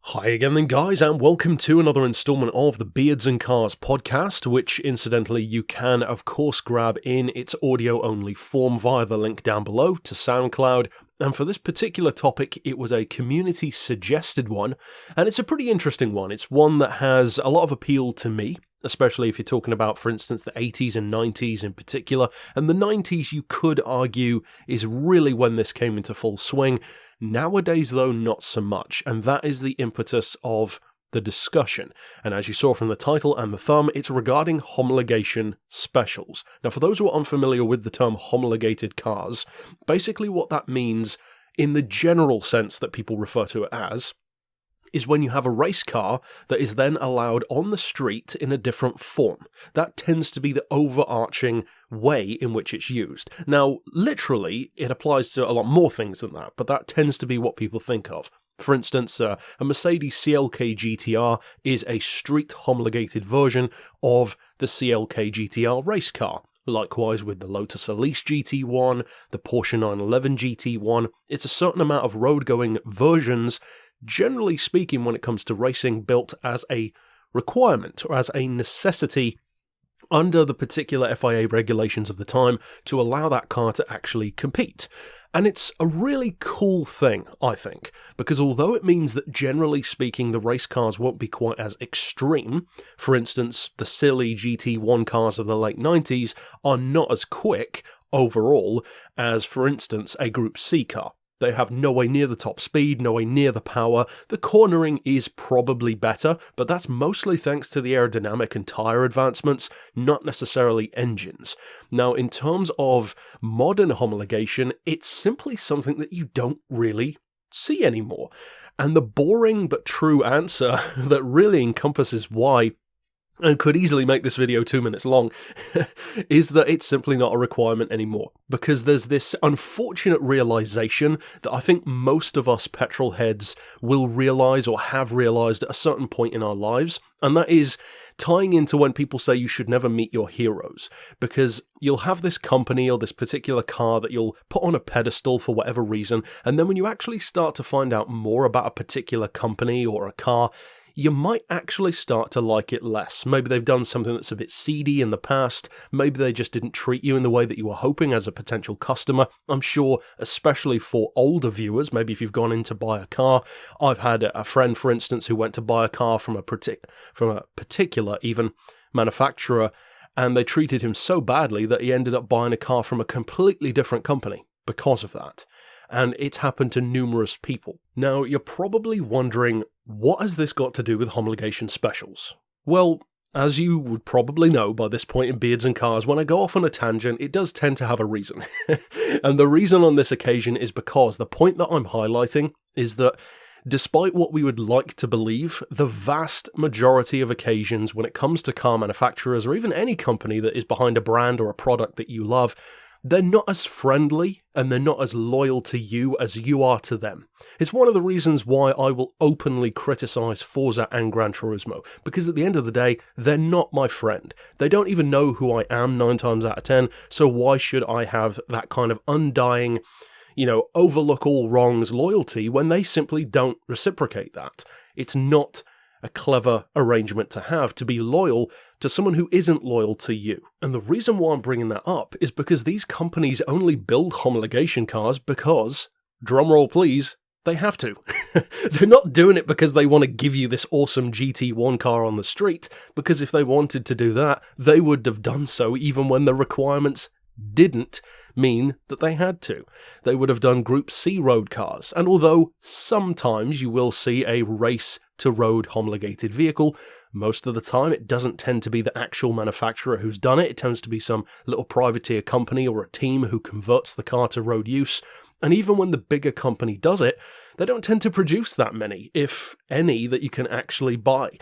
Hi again then guys, and welcome to another installment of the Beards and Cars podcast, which incidentally you can of course grab in its audio only form via the link down below to SoundCloud. And for this particular topic, it was a community suggested one, and it's a pretty interesting one. It's one that has a lot of appeal to me, especially if you're talking about, for instance, the 80s and 90s in particular. And the 90s, you could argue, is really when this came into full swing. Nowadays, though, not so much, and that is the impetus of the discussion. And as you saw from the title and the thumb, it's regarding homologation specials. Now, for those who are unfamiliar with the term homologated cars, basically what that means in the general sense that people refer to it as is when you have a race car that is then allowed on the street in a different form. That tends to be the overarching way in which it's used. Now, literally, it applies to a lot more things than that, but that tends to be what people think of. For instance, a Mercedes CLK GTR is a street homologated version of the CLK GTR race car. Likewise with the Lotus Elise GT1, the Porsche 911 GT1, it's a certain amount of road-going versions, generally speaking, when it comes to racing, built as a requirement or as a necessity under the particular FIA regulations of the time to allow that car to actually compete. And it's a really cool thing, I think, because although it means that generally speaking the race cars won't be quite as extreme, for instance, the silly GT1 cars of the late 90s are not as quick overall as, for instance, a Group C car. They have nowhere near the top speed, nowhere near the power. The cornering is probably better, but that's mostly thanks to the aerodynamic and tyre advancements, not necessarily engines. Now, in terms of modern homologation, it's simply something that you don't really see anymore. And the boring but true answer that really encompasses why, and could easily make this video 2 minutes long, is that it's simply not a requirement anymore. Because there's this unfortunate realization that I think most of us petrol heads will realize or have realized at a certain point in our lives, and that is tying into when people say you should never meet your heroes. Because you'll have this company or this particular car that you'll put on a pedestal for whatever reason, and then when you actually start to find out more about a particular company or a car, you might actually start to like it less. Maybe they've done something that's a bit seedy in the past. Maybe they just didn't treat you in the way that you were hoping as a potential customer. I'm sure, especially for older viewers, maybe if you've gone in to buy a car. I've had a friend, for instance, who went to buy a car from a particular even manufacturer, and they treated him so badly that he ended up buying a car from a completely different company because of that. And it's happened to numerous people. Now, you're probably wondering, what has this got to do with homologation specials? Well, as you would probably know by this point in Beards and Cars, when I go off on a tangent, it does tend to have a reason. And the reason on this occasion is because the point that I'm highlighting is that despite what we would like to believe, the vast majority of occasions when it comes to car manufacturers or even any company that is behind a brand or a product that you love, they're not as friendly and they're not as loyal to you as you are to them. It's one of the reasons why I will openly criticize Forza and Gran Turismo, because at the end of the day, they're not my friend. They don't even know who I am 9 times out of 10, so why should I have that kind of undying, overlook all wrongs loyalty when they simply don't reciprocate that? It's not a clever arrangement to have, to be loyal to someone who isn't loyal to you. And the reason why I'm bringing that up is because these companies only build homologation cars because, drumroll please, they have to. They're not doing it because they want to give you this awesome GT1 car on the street, because if they wanted to do that, they would have done so even when the requirements didn't mean that they had to. They would have done Group C road cars, and although sometimes you will see a race to road homologated vehicle, most of the time it doesn't tend to be the actual manufacturer who's done it. It tends to be some little privateer company or a team who converts the car to road use. And even when the bigger company does it, they don't tend to produce that many, if any, that you can actually buy.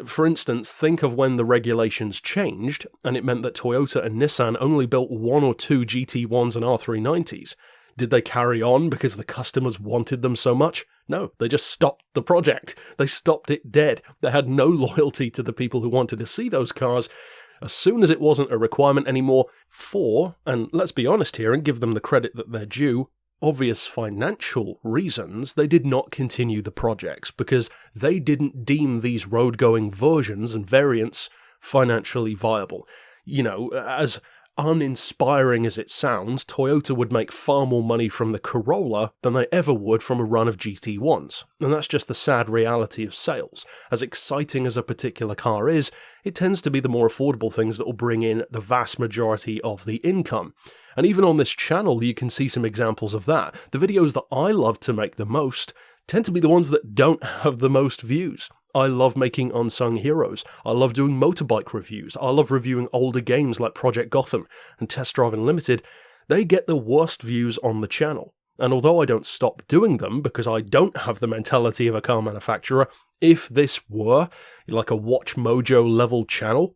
For instance, think of when the regulations changed, and it meant that Toyota and Nissan only built 1 or 2 GT1s and R390s. Did they carry on because the customers wanted them so much? No, they just stopped the project. They stopped it dead. They had no loyalty to the people who wanted to see those cars. As soon as it wasn't a requirement anymore for, and let's be honest here and give them the credit that they're due, obvious financial reasons, they did not continue the projects because they didn't deem these road-going versions and variants financially viable. You know, as uninspiring as it sounds, Toyota would make far more money from the Corolla than they ever would from a run of GT1s, and that's just the sad reality of sales. As exciting as a particular car is, it tends to be the more affordable things that will bring in the vast majority of the income. And even on this channel, you can see some examples of that. The videos that I love to make the most tend to be the ones that don't have the most views. I love making unsung heroes. I love doing motorbike reviews. I love reviewing older games like Project Gotham and Test Drive Unlimited. They get the worst views on the channel. And although I don't stop doing them because I don't have the mentality of a car manufacturer, if this were like a Watch Mojo level channel,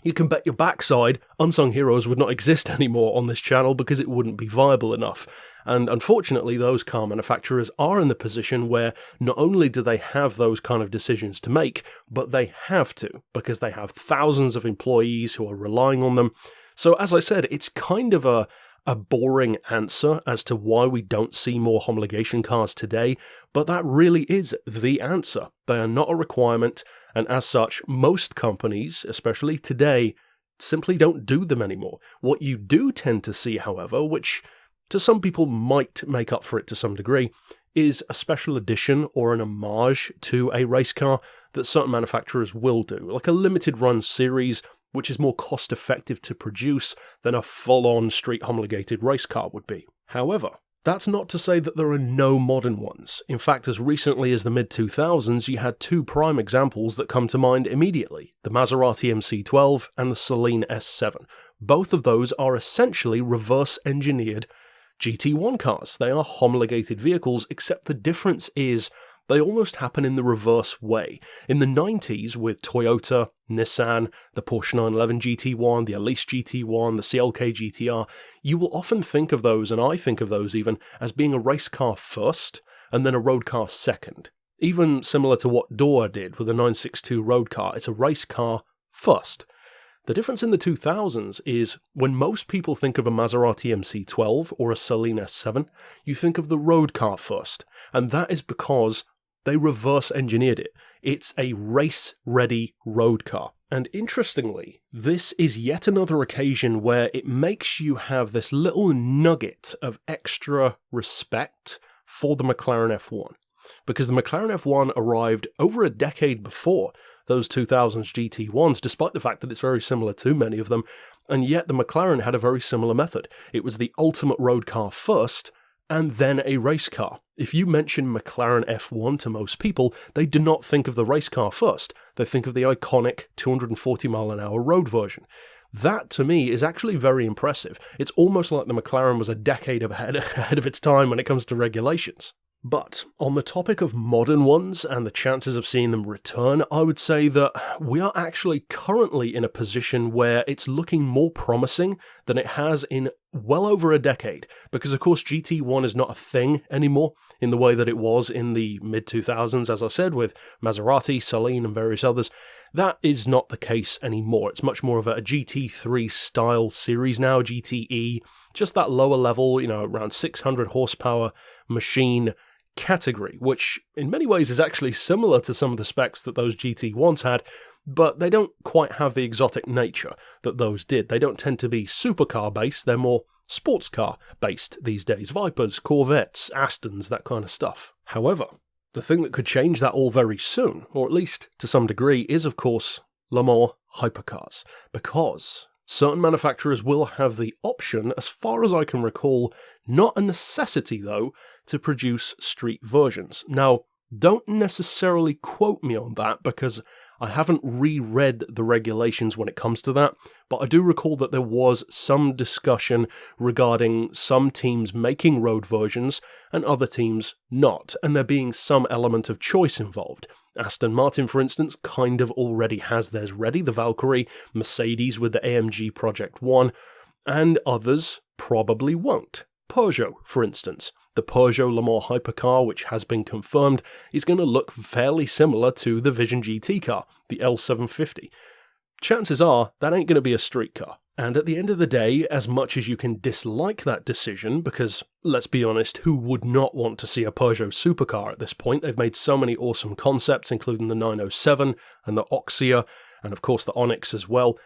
you can bet your backside Unsung Heroes would not exist anymore on this channel because it wouldn't be viable enough. And unfortunately, those car manufacturers are in the position where not only do they have those kind of decisions to make, but they have to, because they have thousands of employees who are relying on them. So as I said, it's kind of a boring answer as to why we don't see more homologation cars today, but that really is the answer. They are not a requirement, and as such, most companies, especially today, simply don't do them anymore. What you do tend to see, however, which to some people might make up for it to some degree, is a special edition or an homage to a race car that certain manufacturers will do, like a limited run series, which is more cost effective to produce than a full-on street homologated race car would be. However, that's not to say that there are no modern ones. In fact, as recently as the mid-2000s, you had two prime examples that come to mind immediately, the Maserati MC12 and the Saleen S7. Both of those are essentially reverse-engineered GT1 cars. They are homologated vehicles, except the difference is they almost happen in the reverse way. In the 90s, with Toyota, Nissan, the Porsche 911 GT1, the Elise GT1, the CLK GTR, you will often think of those, and I think of those even, as being a race car first, and then a road car second. Even similar to what Dora did with the 962 road car, it's a race car first. The difference in the 2000s is when most people think of a Maserati MC12 or a Saleen S7, you think of the road car first, and that is because they reverse engineered it. It's a race-ready road car. And interestingly, this is yet another occasion where it makes you have this little nugget of extra respect for the McLaren F1. Because the McLaren F1 arrived over a decade before those 2000s GT1s, despite the fact that it's very similar to many of them, and yet the McLaren had a very similar method. It was the ultimate road car first, and then a race car. If you mention McLaren F1 to most people, they do not think of the race car first. They think of the iconic 240 mile an hour road version. That, to me, is actually very impressive. It's almost like the McLaren was a decade ahead of its time when it comes to regulations. But on the topic of modern ones and the chances of seeing them return, I would say that we are actually currently in a position where it's looking more promising than it has in well over a decade. Because of course GT1 is not a thing anymore in the way that it was in the mid-2000s, as I said, with Maserati, Saleen and various others. That is not the case anymore. It's much more of a GT3 style series now, GTE, just that lower level, around 600 horsepower machine category, which in many ways is actually similar to some of the specs that those GT1s had, but they don't quite have the exotic nature that those did. They don't tend to be supercar based, they're more sports car based these days. Vipers, Corvettes, Astons, that kind of stuff. However, the thing that could change that all very soon, or at least to some degree, is of course Le Mans hypercars, because certain manufacturers will have the option, as far as I can recall, not a necessity though, to produce street versions. Now, don't necessarily quote me on that because I haven't reread the regulations when it comes to that, but I do recall that there was some discussion regarding some teams making road versions and other teams not, and there being some element of choice involved. Aston Martin, for instance, kind of already has theirs ready, the Valkyrie, Mercedes with the AMG Project 1, and others probably won't. Peugeot, for instance. The Peugeot Le Mans hypercar, which has been confirmed, is going to look fairly similar to the Vision GT car, the L750. Chances are that ain't going to be a street car. And at the end of the day, as much as you can dislike that decision, because, let's be honest, who would not want to see a Peugeot supercar at this point? They've made so many awesome concepts, including the 907 and the Oxia, and of course the Onyx as well.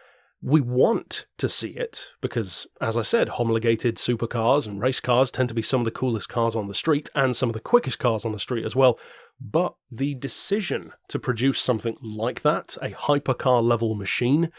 We want to see it, because, as I said, homologated supercars and race cars tend to be some of the coolest cars on the street, and some of the quickest cars on the street as well. But the decision to produce something like that, a hypercar-level machine,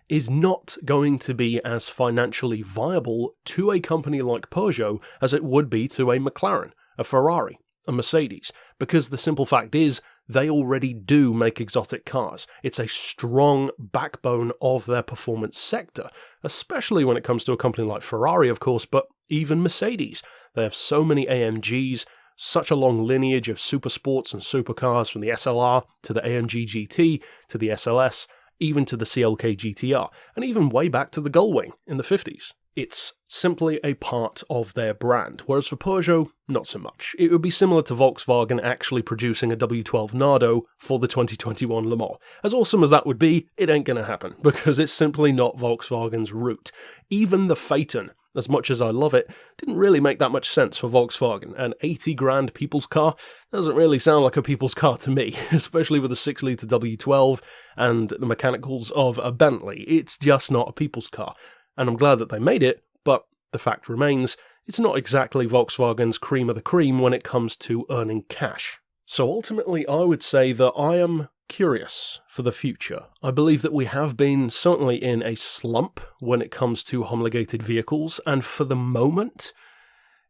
is not going to be as financially viable to a company like Peugeot as it would be to a McLaren, a Ferrari, a Mercedes, because the simple fact is they already do make exotic cars. It's a strong backbone of their performance sector, especially when it comes to a company like Ferrari, of course, but even Mercedes. They have so many AMGs, such a long lineage of super sports and supercars, from the SLR to the AMG GT to the SLS, even to the CLK GTR, and even way back to the Gullwing in the 50s. It's simply a part of their brand, whereas for Peugeot, not so much. It would be similar to Volkswagen actually producing a W12 Nardo for the 2021 Le Mans. As awesome as that would be, it ain't gonna happen, because it's simply not Volkswagen's route. Even the Phaeton, as much as I love it, didn't really make that much sense for Volkswagen. An 80 grand people's car doesn't really sound like a people's car to me, especially with a 6-litre W12 and the mechanicals of a Bentley. It's just not a people's car. And I'm glad that they made it, but the fact remains, it's not exactly Volkswagen's cream of the cream when it comes to earning cash. So ultimately, I would say that I am curious for the future. I believe that we have been certainly in a slump when it comes to homologated vehicles, and for the moment,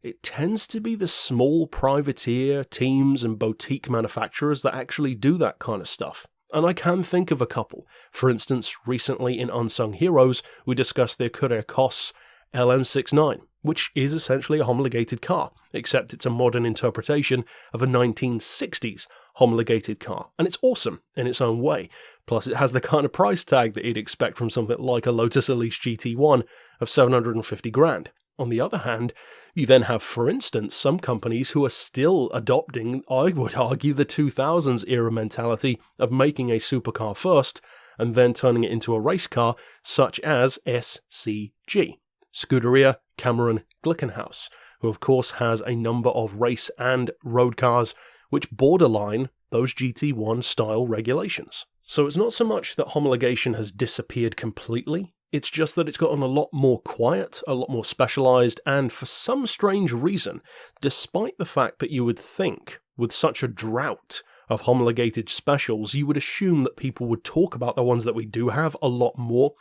it tends to be the small privateer teams and boutique manufacturers that actually do that kind of stuff. And I can think of a couple. For instance, recently in Unsung Heroes, we discussed the Courier Cos LM69, which is essentially a homologated car, except it's a modern interpretation of a 1960s homologated car. And it's awesome in its own way. Plus, it has the kind of price tag that you'd expect from something like a Lotus Elise GT1 of 750 grand. On the other hand, you then have, for instance, some companies who are still adopting, I would argue, the 2000s era mentality of making a supercar first and then turning it into a race car, such as SCG, Scuderia Cameron Glickenhaus, who of course has a number of race and road cars which borderline those GT1 style regulations. So it's not so much that homologation has disappeared completely, it's just that it's gotten a lot more quiet, a lot more specialised, and for some strange reason, despite the fact that you would think, with such a drought of homologated specials, you would assume that people would talk about the ones that we do have a lot more,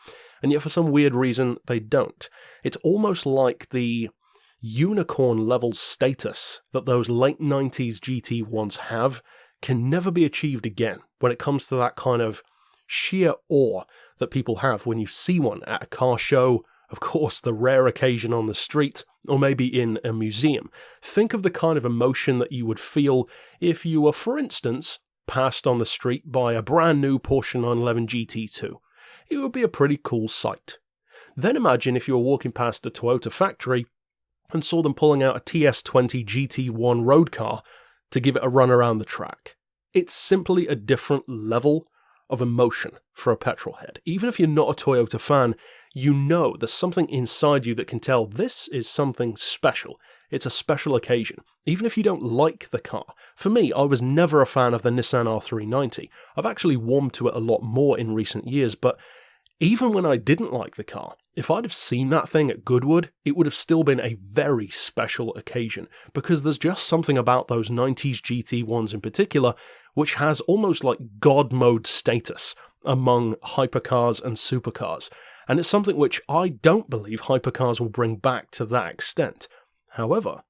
and yet for some weird reason, they don't. It's almost like the unicorn-level status that those late 90s GT1s have can never be achieved again when it comes to that kind of sheer awe that people have when you see one at a car show, of course the rare occasion on the street, or maybe in a museum. Think of the kind of emotion that you would feel if you were, for instance, passed on the street by a brand new Porsche 911 GT2. It would be a pretty cool sight. Then imagine if you were walking past a Toyota factory and saw them pulling out a TS20 GT1 road car to give it a run around the track. It's simply a different level of emotion for a petrolhead. Even if you're not a Toyota fan, you know there's something inside you that can tell this is something special. It's a special occasion, even if you don't like the car. For me, I was never a fan of the Nissan R390. I've actually warmed to it a lot more in recent years, but even when I didn't like the car, if I'd have seen that thing at Goodwood, it would have still been a very special occasion, because there's just something about those 90s GT1s in particular which has almost like God mode status among hypercars and supercars, and it's something which I don't believe hypercars will bring back to that extent. However,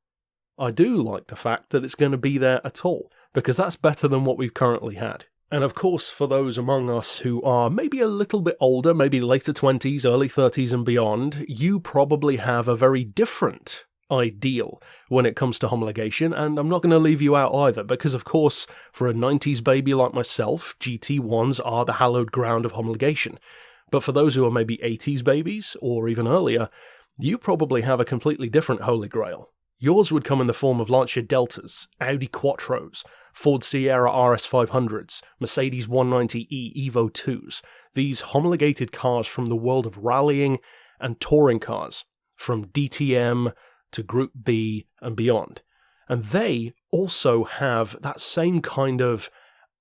I do like the fact that it's going to be there at all, because that's better than what we've currently had. And of course, for those among us who are maybe a little bit older, maybe later 20s, early 30s and beyond, you probably have a very different ideal when it comes to homologation, and I'm not going to leave you out either, because of course, for a 90s baby like myself, GT1s are the hallowed ground of homologation. But for those who are maybe 80s babies, or even earlier, you probably have a completely different holy grail. Yours would come in the form of Lancia Deltas, Audi Quattros, Ford Sierra RS500s, Mercedes 190e Evo 2s, these homologated cars from the world of rallying and touring cars, from DTM to Group B and beyond. And they also have that same kind of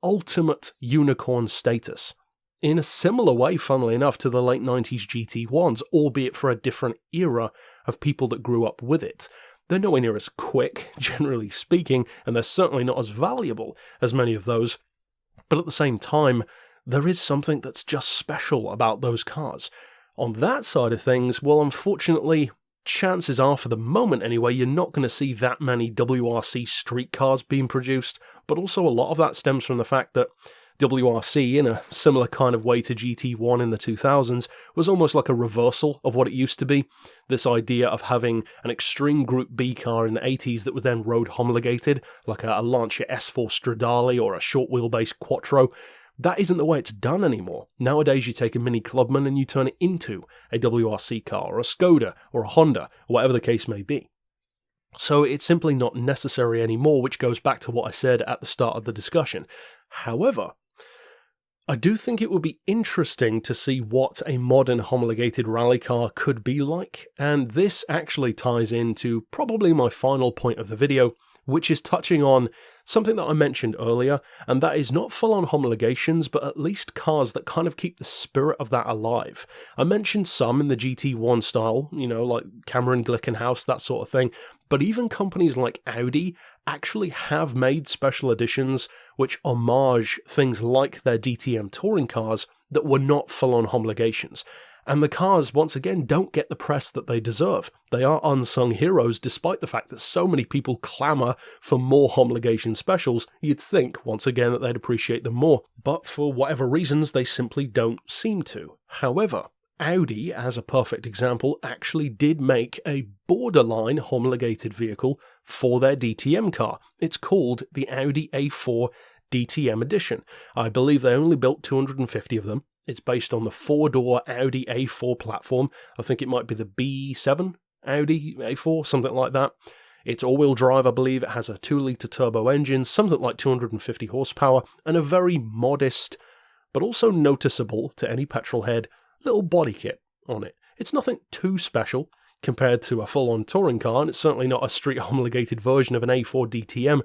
ultimate unicorn status, in a similar way, funnily enough, to the late 90s GT1s, albeit for a different era of people that grew up with it. They're nowhere near as quick, generally speaking, and they're certainly not as valuable as many of those. But at the same time, there is something that's just special about those cars. On that side of things, well, unfortunately, chances are, for the moment anyway, you're not going to see that many WRC street cars being produced, but also a lot of that stems from the fact that WRC, in a similar kind of way to GT1 in the 2000s, was almost like a reversal of what it used to be. This idea of having an extreme Group B car in the 80s that was then road homologated, like a Lancia S4 Stradale or a short wheelbase Quattro. That isn't the way it's done anymore. Nowadays you take a Mini Clubman and you turn it into a WRC car, or a Skoda, or a Honda, or whatever the case may be. So it's simply not necessary anymore, which goes back to what I said at the start of the discussion. However, I do think it would be interesting to see what a modern homologated rally car could be like, and this actually ties into probably my final point of the video, which is touching on something that I mentioned earlier, and that is not full-on homologations, but at least cars that kind of keep the spirit of that alive. I mentioned some in the GT1 style, like Cameron Glickenhaus, that sort of thing, but even companies like Audi actually have made special editions which homage things like their DTM touring cars that were not full-on homologations. And the cars, once again, don't get the press that they deserve. They are unsung heroes, despite the fact that so many people clamour for more homologation specials. You'd think, once again, that they'd appreciate them more. But for whatever reasons, they simply don't seem to. However, Audi, as a perfect example, actually did make a borderline homologated vehicle for their DTM car. It's called the Audi A4 DTM edition. I believe they only built 250 of them. It's based on the four-door Audi A4 platform. I think it might be the B7 Audi A4, something like that. It's all-wheel drive, I believe. It has a 2-litre turbo engine, something like 250 horsepower, and a very modest, but also noticeable to any petrolhead, little body kit on it. It's nothing too special compared to a full-on touring car, and it's certainly not a street-homologated version of an A4 DTM,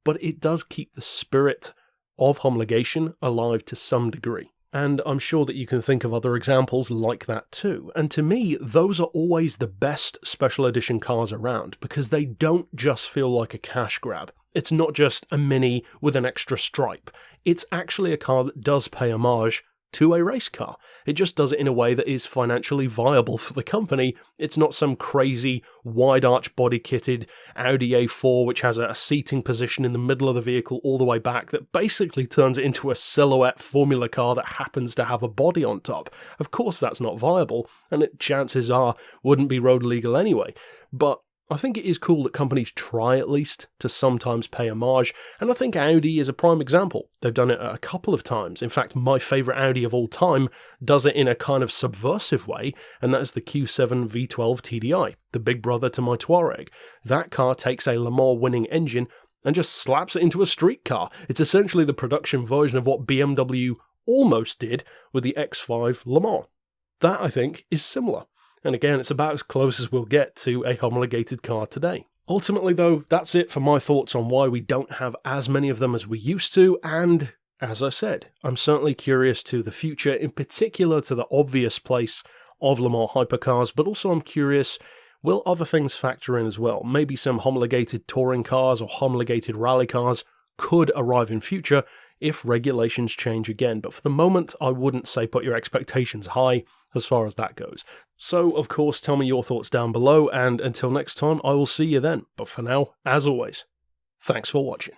but it does keep the spirit of homologation alive to some degree. And I'm sure that you can think of other examples like that too. And to me, those are always the best special edition cars around, because they don't just feel like a cash grab. It's not just a Mini with an extra stripe. It's actually a car that does pay homage to a race car. It just does it in a way that is financially viable for the company. It's not some crazy wide arch body kitted Audi A4 which has a seating position in the middle of the vehicle all the way back that basically turns it into a silhouette formula car that happens to have a body on top. Of course that's not viable, and chances are wouldn't be road legal anyway. But I think it is cool that companies try at least to sometimes pay homage, and I think Audi is a prime example. They've done it a couple of times. In fact, my favourite Audi of all time does it in a kind of subversive way, and that is the Q7 V12 TDI, the big brother to my Touareg. That car takes a Le Mans winning engine and just slaps it into a street car. It's essentially the production version of what BMW almost did with the X5 Le Mans. That, I think, is similar. And again, it's about as close as we'll get to a homologated car today. Ultimately, though, that's it for my thoughts on why we don't have as many of them as we used to, and as I said, I'm certainly curious to the future, in particular to the obvious place of Le Mans hypercars, but also I'm curious, will other things factor in as well? Maybe some homologated touring cars or homologated rally cars could arrive in future if regulations change again, but for the moment, I wouldn't say put your expectations high as far as that goes. So, of course, tell me your thoughts down below, and until next time, I will see you then. But for now, as always, thanks for watching.